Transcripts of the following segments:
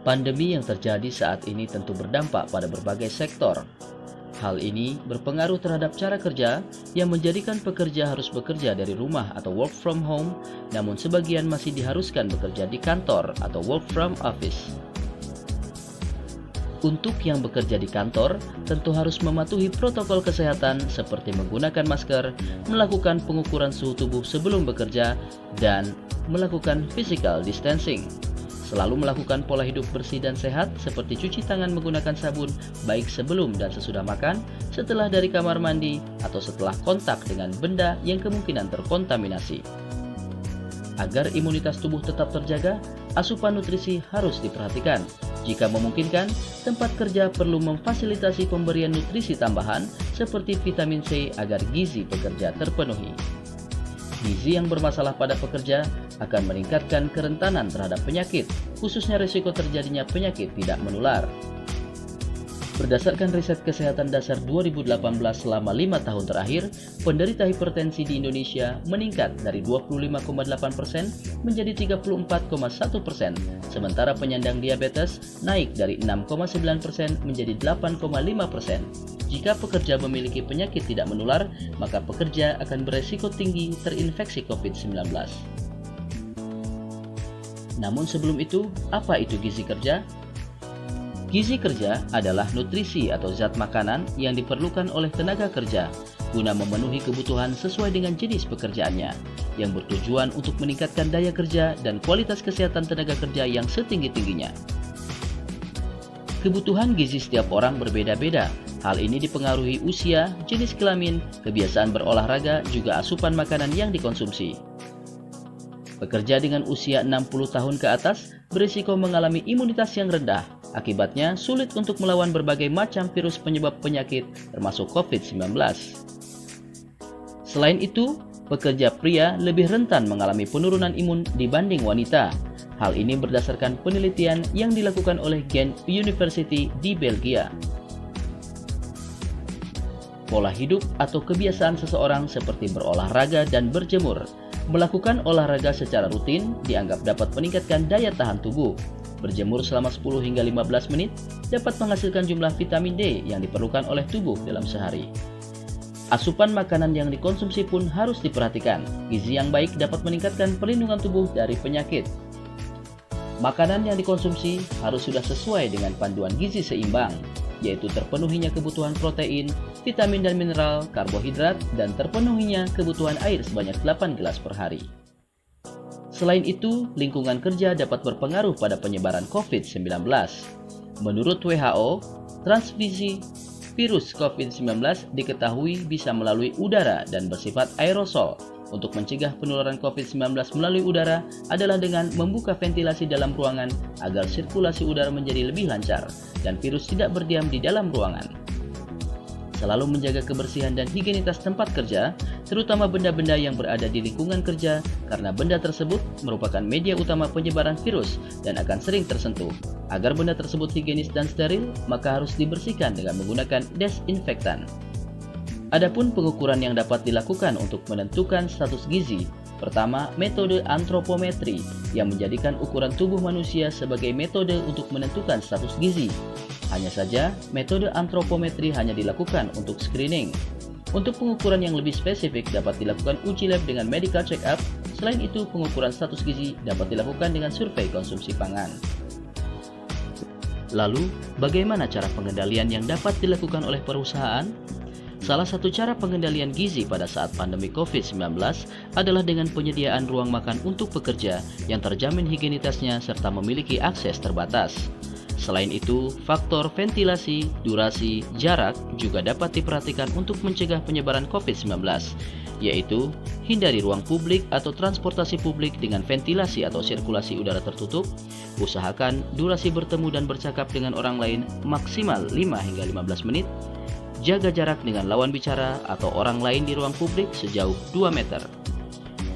Pandemi yang terjadi saat ini tentu berdampak pada berbagai sektor. Hal ini berpengaruh terhadap cara kerja yang menjadikan pekerja harus bekerja dari rumah atau work from home, namun sebagian masih diharuskan bekerja di kantor atau work from office. Untuk yang bekerja di kantor, tentu harus mematuhi protokol kesehatan seperti menggunakan masker, melakukan pengukuran suhu tubuh sebelum bekerja, dan melakukan physical distancing. Selalu melakukan pola hidup bersih dan sehat seperti cuci tangan menggunakan sabun baik sebelum dan sesudah makan, setelah dari kamar mandi, atau setelah kontak dengan benda yang kemungkinan terkontaminasi. Agar imunitas tubuh tetap terjaga, asupan nutrisi harus diperhatikan. Jika memungkinkan, tempat kerja perlu memfasilitasi pemberian nutrisi tambahan seperti vitamin C agar gizi pekerja terpenuhi. Gizi yang bermasalah pada pekerja akan meningkatkan kerentanan terhadap penyakit, khususnya risiko terjadinya penyakit tidak menular. Berdasarkan riset kesehatan dasar 2018 selama 5 tahun terakhir, penderita hipertensi di Indonesia meningkat dari 25,8% menjadi 34,1%, sementara penyandang diabetes naik dari 6,9% menjadi 8,5%. Jika pekerja memiliki penyakit tidak menular, maka pekerja akan beresiko tinggi terinfeksi COVID-19. Namun sebelum itu, apa itu gizi kerja? Gizi kerja adalah nutrisi atau zat makanan yang diperlukan oleh tenaga kerja guna memenuhi kebutuhan sesuai dengan jenis pekerjaannya, yang bertujuan untuk meningkatkan daya kerja dan kualitas kesehatan tenaga kerja yang setinggi-tingginya. Kebutuhan gizi setiap orang berbeda-beda. Hal ini dipengaruhi usia, jenis kelamin, kebiasaan berolahraga, juga asupan makanan yang dikonsumsi. Pekerja dengan usia 60 tahun ke atas berisiko mengalami imunitas yang rendah. Akibatnya sulit untuk melawan berbagai macam virus penyebab penyakit termasuk COVID-19. Selain itu, pekerja pria lebih rentan mengalami penurunan imun dibanding wanita. Hal ini berdasarkan penelitian yang dilakukan oleh Ghent University di Belgia. Pola hidup atau kebiasaan seseorang seperti berolahraga dan berjemur. Melakukan olahraga secara rutin dianggap dapat meningkatkan daya tahan tubuh. Berjemur selama 10 hingga 15 menit dapat menghasilkan jumlah vitamin D yang diperlukan oleh tubuh dalam sehari. Asupan makanan yang dikonsumsi pun harus diperhatikan. Gizi yang baik dapat meningkatkan perlindungan tubuh dari penyakit. Makanan yang dikonsumsi harus sudah sesuai dengan panduan gizi seimbang, yaitu terpenuhinya kebutuhan protein, vitamin dan mineral, karbohidrat, dan terpenuhinya kebutuhan air sebanyak 8 gelas per hari. Selain itu, lingkungan kerja dapat berpengaruh pada penyebaran COVID-19. Menurut WHO, transmisi virus COVID-19 diketahui bisa melalui udara dan bersifat aerosol. Untuk mencegah penularan COVID-19 melalui udara adalah dengan membuka ventilasi dalam ruangan agar sirkulasi udara menjadi lebih lancar dan virus tidak berdiam di dalam ruangan. Selalu menjaga kebersihan dan higienitas tempat kerja, terutama benda-benda yang berada di lingkungan kerja, karena benda tersebut merupakan media utama penyebaran virus dan akan sering tersentuh. Agar benda tersebut higienis dan steril, maka harus dibersihkan dengan menggunakan desinfektan. Adapun pengukuran yang dapat dilakukan untuk menentukan status gizi. Pertama, metode antropometri yang menjadikan ukuran tubuh manusia sebagai metode untuk menentukan status gizi. Hanya saja, metode antropometri hanya dilakukan untuk screening. Untuk pengukuran yang lebih spesifik dapat dilakukan uji lab dengan medical check-up. Selain itu, pengukuran status gizi dapat dilakukan dengan survei konsumsi pangan. Lalu, bagaimana cara pengendalian yang dapat dilakukan oleh perusahaan? Salah satu cara pengendalian gizi pada saat pandemi COVID-19 adalah dengan penyediaan ruang makan untuk pekerja yang terjamin higienitasnya serta memiliki akses terbatas. Selain itu, faktor ventilasi, durasi, jarak juga dapat diperhatikan untuk mencegah penyebaran COVID-19, yaitu hindari ruang publik atau transportasi publik dengan ventilasi atau sirkulasi udara tertutup, usahakan durasi bertemu dan bercakap dengan orang lain maksimal 5 hingga 15 menit, jaga jarak dengan lawan bicara atau orang lain di ruang publik sejauh 2 meter.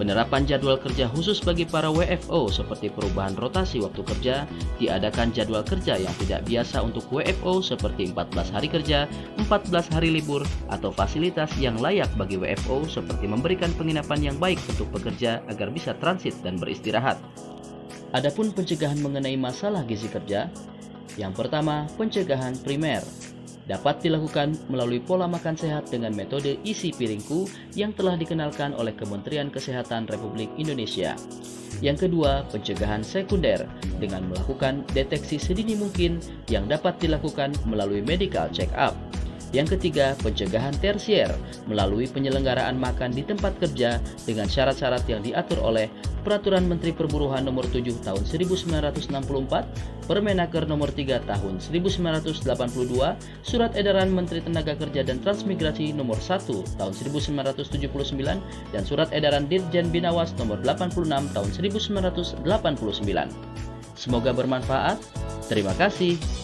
Penerapan jadwal kerja khusus bagi para WFO seperti perubahan rotasi waktu kerja, diadakan jadwal kerja yang tidak biasa untuk WFO seperti 14 hari kerja, 14 hari libur, atau fasilitas yang layak bagi WFO seperti memberikan penginapan yang baik untuk pekerja agar bisa transit dan beristirahat. Adapun pencegahan mengenai masalah gizi kerja, yang pertama, pencegahan primer dapat dilakukan melalui pola makan sehat dengan metode isi piringku yang telah dikenalkan oleh Kementerian Kesehatan Republik Indonesia. Yang kedua, pencegahan sekunder dengan melakukan deteksi sedini mungkin yang dapat dilakukan melalui medical check-up. Yang ketiga, pencegahan tersier melalui penyelenggaraan makan di tempat kerja dengan syarat-syarat yang diatur oleh Peraturan Menteri Perburuhan Nomor 7 Tahun 1964, Permenaker Nomor 3 Tahun 1982, Surat Edaran Menteri Tenaga Kerja dan Transmigrasi Nomor 1 Tahun 1979, dan Surat Edaran Dirjen Binawas Nomor 86 Tahun 1989. Semoga bermanfaat. Terima kasih.